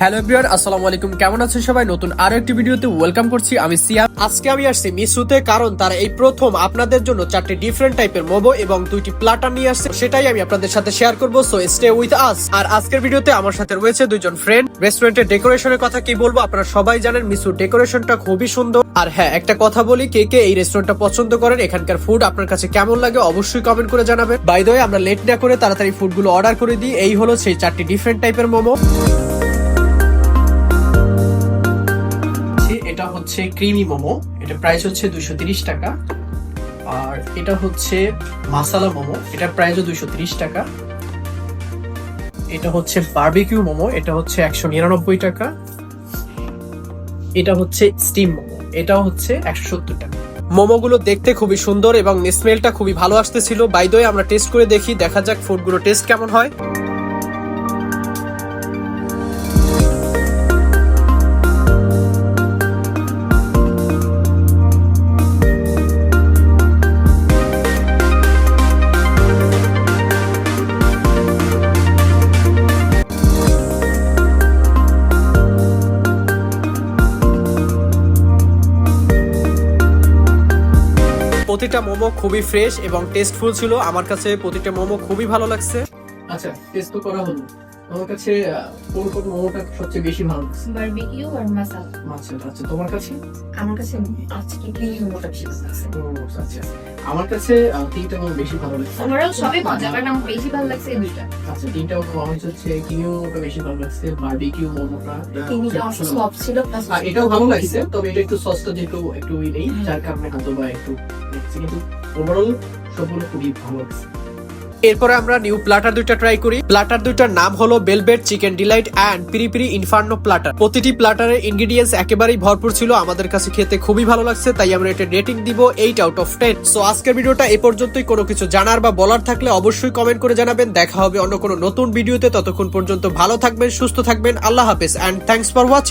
Hello everyone, আসসালামু আলাইকুম। কেমন আছেন সবাই? নতুন আরো একটি ভিডিওতে ওয়েলকাম করছি। আমি সিয়াম। আজকে আমি আসছি মিসুতে, কারণ তারা এই প্রথম আপনাদের জন্য 4টি ডিফারেন্ট টাইপের মোমো এবং 2টি প্লাটার নিয়ে আসছে। সেটাই আমি আপনাদের সাথে শেয়ার করব, সো স্টে উইথ আস। আর আজকের ভিডিওতে আমার সাথে রয়েছে দুইজন ফ্রেন্ড। রেস্টুরেন্টের ডেকোরেশনের কথা কি বলবো, আপনারা সবাই জানেন মিসুর ডেকোরেশনটা খুবই সুন্দর। আর হ্যাঁ, একটা কথা বলি, কে কে এই রেস্টুরেন্টটা পছন্দ করেন, এখানকার ফুড আপনার কাছে কেমন লাগে অবশ্যই কমেন্ট করে জানাবেন। বাই দ্য ওয়ে, আমরা লেট না করে তাড়াতাড়ি ফুডগুলো অর্ডার করে দিই। এই হলো সেই 4টি ডিফারেন্ট টাইপের মোমো। এটা হচ্ছে ক্রিমি মোমো, এটা প্রাইস হচ্ছে 230 টাকা। আর এটা হচ্ছে মাসালা মোমো, এটা প্রাইসও 230 টাকা। এটা হচ্ছে বারবিকিউ মোমো, এটা হচ্ছে 199 টাকা। এটা হচ্ছে স্টিম মোমো, এটাও হচ্ছে 170 টাকা। মোমোগুলো দেখতে খুবই সুন্দর এবং স্মেলটা খুবই ভালো আসতেছিল। বাই দ্য ওয়ে, আমরা টেস্ট করে দেখি, দেখা যাক ফুডগুলো টেস্ট কেমন হয়। প্রতিটা মোমো খুবই ফ্রেশ এবং টেস্টফুল ছিল। আমার কাছে প্রতিটা মোমো খুবই ভালো লাগছে। আচ্ছা, টেস্ট তো করা হলো। তোমার কাছে কোন কোন মোমোটা সবচেয়ে বেশি ভালো লাগছে? বারবিকিউ আর মাসালা। আচ্ছা, তোমার কাছে? আমার কাছে আজকে ক্রিমি মোমোটা বেশি ভালো লাগছে। আচ্ছা, আমার কাছে তিনটা মোমো বেশি ভালো লাগছে। আমারও সবই মজা, বাট আমার বেশি ভালো লাগছে এই দুইটা। আচ্ছা, তিনটা মোমো হচ্ছে কিমি মোমোটা বেশি ভালো লাগছে, বারবিকিউ মোমোটা ক্রিমিটা অনেক সফট ছিল, প্লাস এটাও ভালো লাগছে, তবে এটা একটু সসটা যেহেতু একটু নেই, যার কারণে হয়তো বা একটু দেখছি, কিন্তু ওভারঅল সবগুলো খুবই ভালো লাগছে। এরপরে আমরা নিউ প্লাটার দুইটা ট্রাই করি। প্লাটার দুইটার নাম হলো velvet chicken delight and piri piri inferno platter. প্রতিটি প্লাটারের ইনগ্রেডিয়েন্টস একেবারেই ভরপুর ছিল, আমাদের কাছে খেতে খুবই ভালো লাগছে, তাই আমরা এটা রেটিং দিব 8 আউট অফ 10। সো আজকের ভিডিওটা এই পর্যন্তই। কোনো কিছু জানার বা বলার থাকলে অবশ্যই কমেন্ট করে জানাবেন। দেখা হবে অন্য কোনো নতুন ভিডিওতে। ততক্ষণ পর্যন্ত ভালো থাকবেন, সুস্থ থাকবেন। আল্লাহ হাফেজ এন্ড থ্যাঙ্কস ফর ওয়াচিং।